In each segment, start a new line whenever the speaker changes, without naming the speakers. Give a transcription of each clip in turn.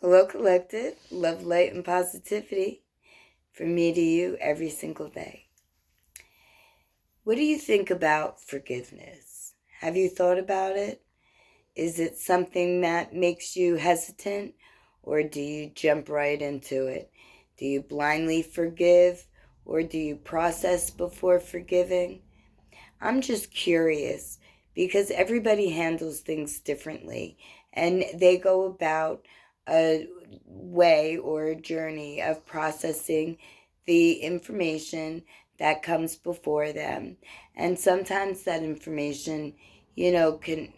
Hello, Collective. Love, light, and positivity from me to you every single day. What do you think about forgiveness? Have you thought about it? Is it something that makes you hesitant, or do you jump right into it? Do you blindly forgive, or do you process before forgiving? I'm just curious because everybody handles things differently and they go about a way or a journey of processing the information that comes before them. And sometimes that information, can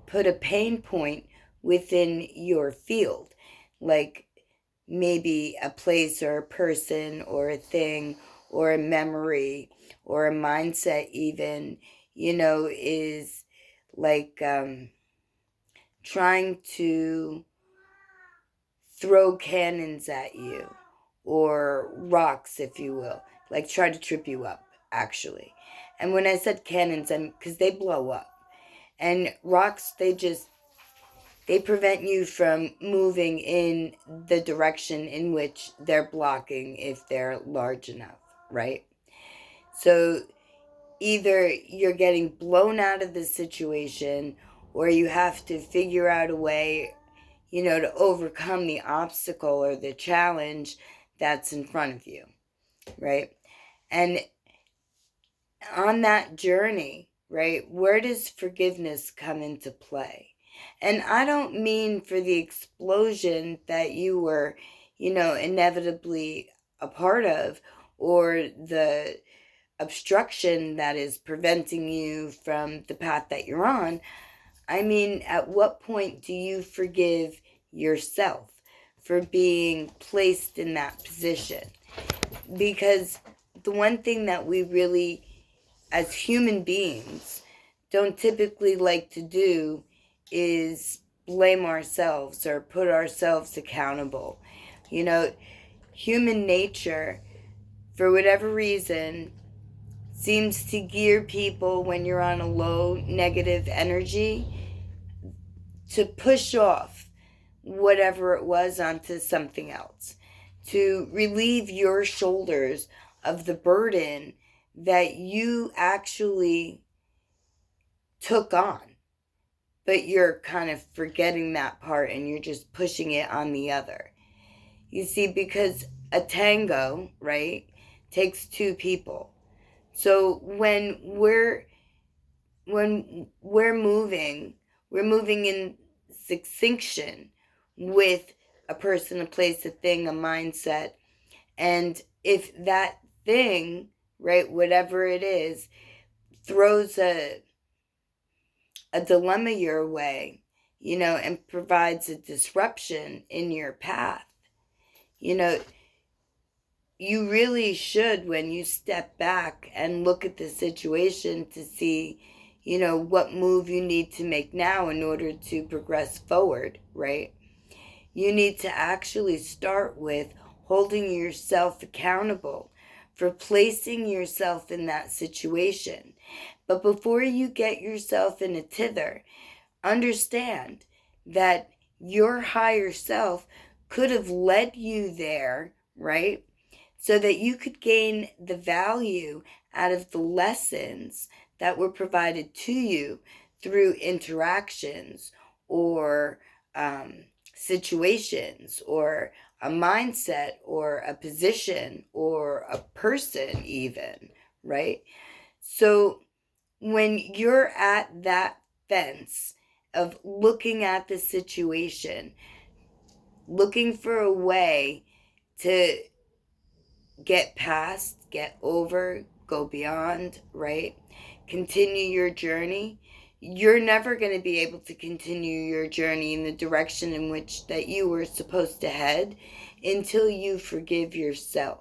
put a pain point within your field, like maybe a place or a person or a thing or a memory or a mindset even, is like trying to throw cannons at you or rocks, if you will, like try to trip you up, actually. And when I said cannons, I'm because they blow up. And rocks, they prevent you from moving in the direction in which they're blocking if they're large enough, right? So either you're getting blown out of the situation or you have to figure out a way, to overcome the obstacle or the challenge that's in front of you, right? And on that journey, right, where does forgiveness come into play? And I don't mean for the explosion that you were, inevitably a part of, or the obstruction that is preventing you from the path that you're on. I mean, at what point do you forgive yourself for being placed in that position? Because the one thing that we really, as human beings, don't typically like to do is blame ourselves or put ourselves accountable. You know, human nature, for whatever reason, seems to gear people when you're on a low negative energy to push off whatever it was onto something else, to relieve your shoulders of the burden that you actually took on, but you're kind of forgetting that part and you're just pushing it on the other. You see, because a tango, right, takes two people. So when we're moving, we're moving in succinction with a person, a place, a thing, a mindset. And if that thing, right, whatever it is, throws a dilemma your way, and provides a disruption in your path, you know, you really should, when you step back and look at the situation to see, what move you need to make now in order to progress forward, right? You need to actually start with holding yourself accountable for placing yourself in that situation. But before you get yourself in a tither, understand that your higher self could have led you there, right? So that you could gain the value out of the lessons that were provided to you through interactions or situations or a mindset or a position or a person, even, right? So when you're at that fence of looking at the situation, looking for a way to get past, get over, go beyond, right? Continue your journey. You're never going to be able to continue your journey in the direction in which that you were supposed to head until you forgive yourself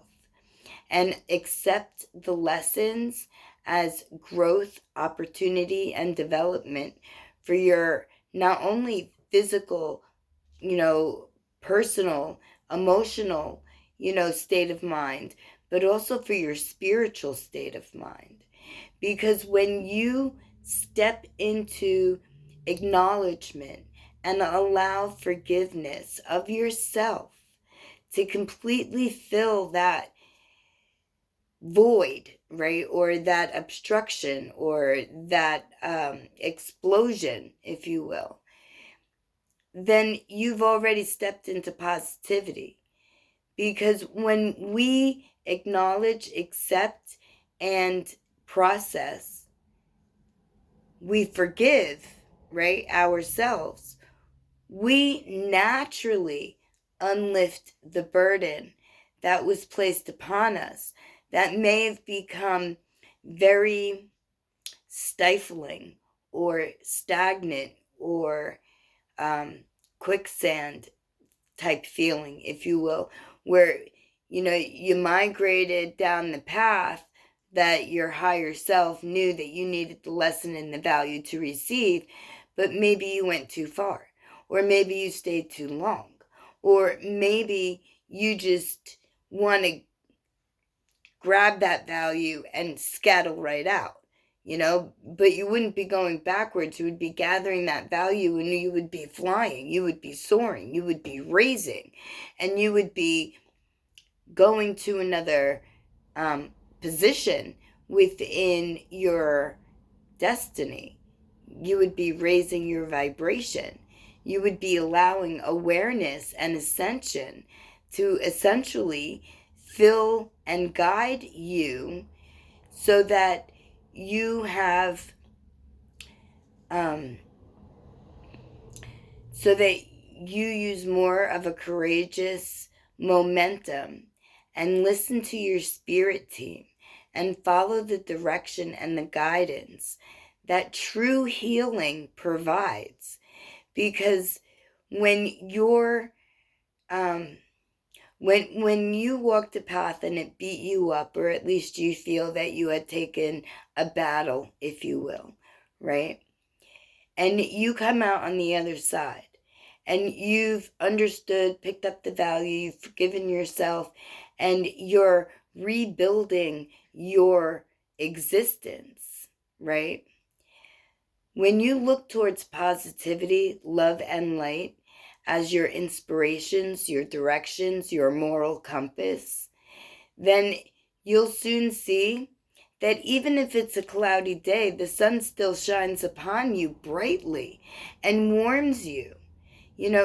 and accept the lessons as growth, opportunity, and development for your not only physical, personal, emotional, state of mind, but also for your spiritual state of mind. Because when you step into acknowledgement and allow forgiveness of yourself to completely fill that void, right? Or that obstruction, or that explosion, if you will, then you've already stepped into positivity. Because when we acknowledge, accept, and process, we forgive, right, ourselves, we naturally unlift the burden that was placed upon us that may have become very stifling or stagnant or quicksand type feeling, if you will, where you migrated down the path that your higher self knew that you needed the lesson and the value to receive, but maybe you went too far, or maybe you stayed too long, or maybe you just want to grab that value and scuttle right out, but you wouldn't be going backwards. You would be gathering that value, and you would be flying, you would be soaring, you would be raising, and you would be going to another position within your destiny. You would be raising your vibration. You would be allowing awareness and ascension to essentially fill and guide you, so that you have so that you use more of a courageous momentum and listen to your spirit team and follow the direction and the guidance that true healing provides. Because when you're when you walked a path and it beat you up, or at least you feel that you had taken a battle, if you will, right? And you come out on the other side, and you've understood, picked up the value, you've forgiven yourself, and you're rebuilding your existence, right? When you look towards positivity, love, and light as your inspirations, your directions, your moral compass, then you'll soon see that even if it's a cloudy day, the sun still shines upon you brightly and warms you,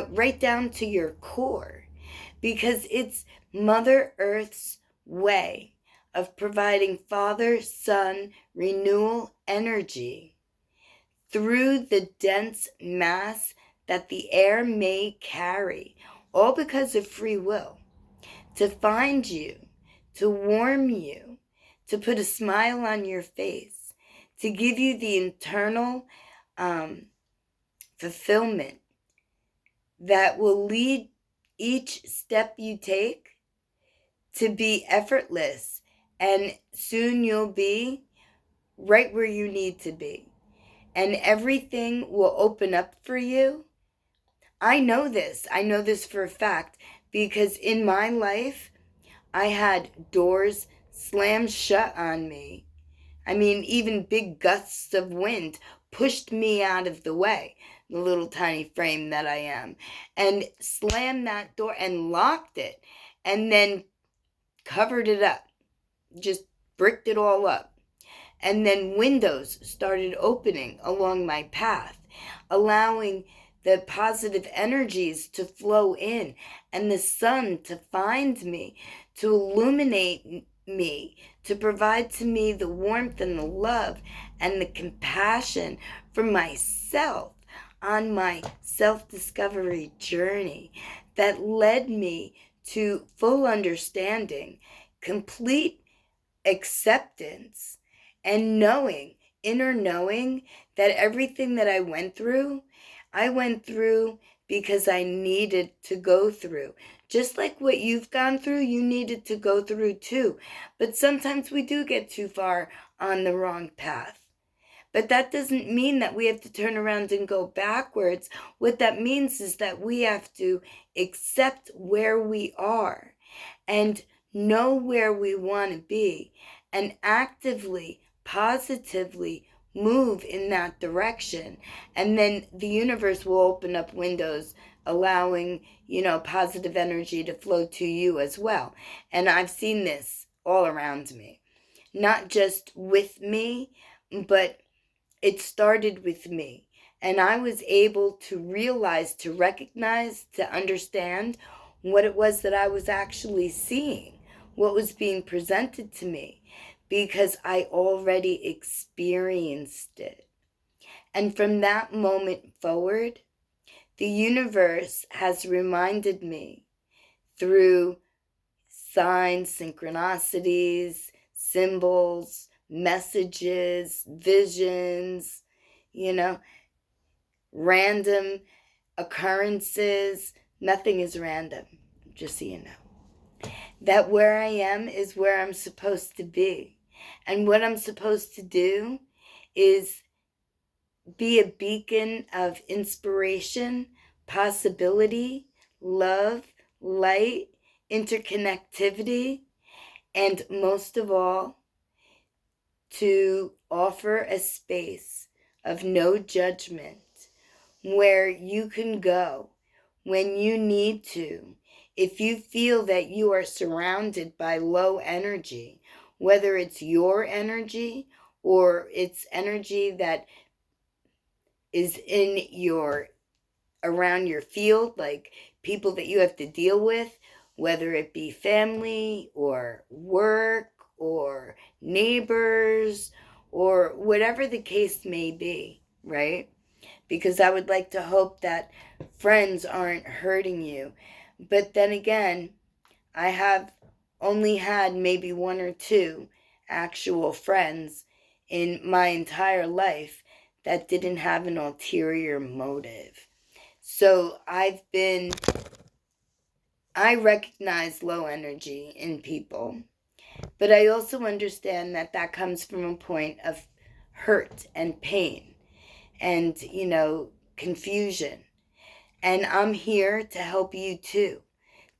right down to your core, because it's Mother Earth's way of providing Father-Son renewal energy through the dense mass that the air may carry, all because of free will, to find you, to warm you, to put a smile on your face, to give you the internal fulfillment that will lead each step you take to be effortless, and soon you'll be right where you need to be, and everything will open up for you. I know this for a fact, because in my life I had doors slammed shut on me. I mean, even big gusts of wind pushed me out of the way, the little tiny frame that I am, and slammed that door and locked it, and then covered it up, just bricked it all up. And then windows started opening along my path, allowing the positive energies to flow in, and the sun to find me, to illuminate me, to provide to me the warmth and the love and the compassion for myself on my self-discovery journey that led me to full understanding, complete acceptance, and inner knowing that everything that I went through because I needed to go through. Just like what you've gone through, you needed to go through too. But sometimes we do get too far on the wrong path. But that doesn't mean that we have to turn around and go backwards. What that means is that we have to accept where we are and know where we want to be, and actively, positively move in that direction. And then the universe will open up windows, allowing, positive energy to flow to you as well. And I've seen this all around me, not just with me, but it started with me. And I was able to realize, to recognize, to understand what it was that I was actually seeing, what was being presented to me, because I already experienced it. And from that moment forward, the universe has reminded me through signs, synchronicities, symbols, messages, visions, random occurrences. Nothing is random, just so you know. That where I am is where I'm supposed to be. And what I'm supposed to do is be a beacon of inspiration, possibility, love, light, interconnectivity, and most of all, to offer a space of no judgment where you can go when you need to. If you feel that you are surrounded by low energy, whether it's your energy or it's energy that is around your field, like people that you have to deal with, whether it be family or work or neighbors or whatever the case may be, right? Because I would like to hope that friends aren't hurting you. But then again, I have only had maybe one or two actual friends in my entire life that didn't have an ulterior motive. So I recognize low energy in people, but I also understand that that comes from a point of hurt and pain and, confusion. And I'm here to help you too,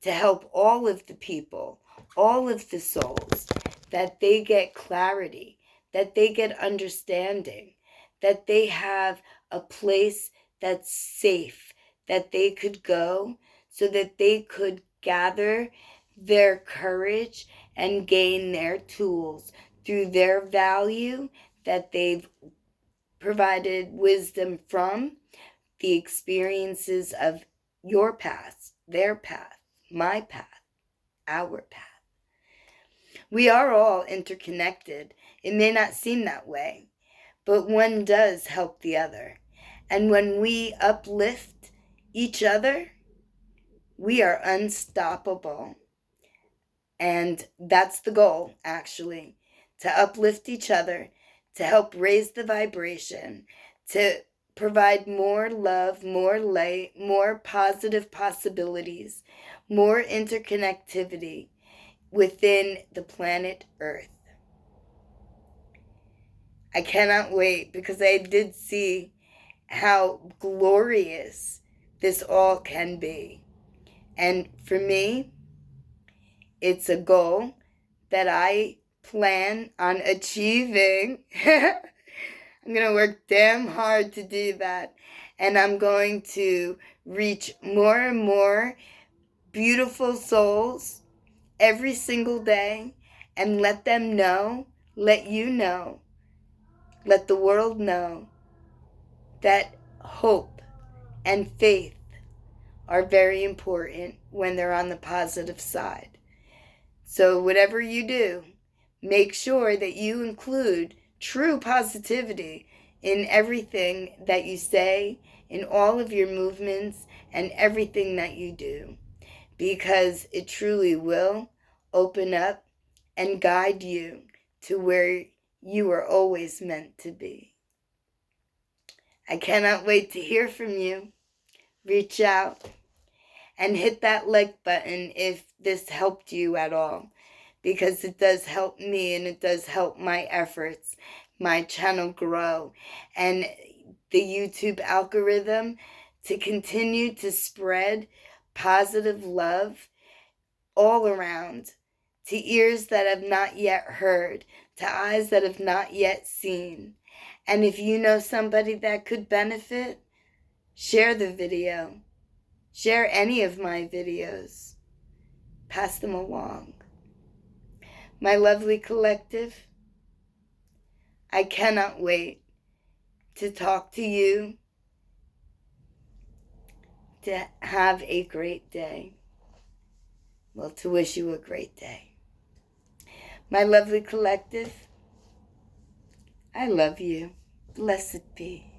to help all of the people, all of the souls, that they get clarity, that they get understanding, that they have a place that's safe, that they could go so that they could gather their courage and gain their tools through their value that they've provided wisdom from the experiences of your path, their path, my path, our path. We are all interconnected. It may not seem that way, but one does help the other. And when we uplift each other, we are unstoppable. And that's the goal, actually, to uplift each other, to help raise the vibration, to provide more love, more light, more positive possibilities, more interconnectivity within the planet Earth. I cannot wait, because I did see how glorious this all can be. And for me, it's a goal that I plan on achieving. I'm going to work damn hard to do that. And I'm going to reach more and more beautiful souls every single day and let them know, let you know, let the world know that hope and faith are very important when they're on the positive side. So whatever you do, make sure that you include true positivity in everything that you say, in all of your movements, and everything that you do, because it truly will open up and guide you to where you are always meant to be. I cannot wait to hear from you. Reach out and hit that like button if this helped you at all, because it does help me and it does help my efforts, my channel grow, and the YouTube algorithm to continue to spread positive love all around, to ears that have not yet heard, to eyes that have not yet seen, And if you know somebody that could benefit, share the video. Share any of my videos. Pass them along. My lovely collective, I cannot wait to talk to you, to have a great day. Well, to wish you a great day. My lovely collective, I love you. Blessed be.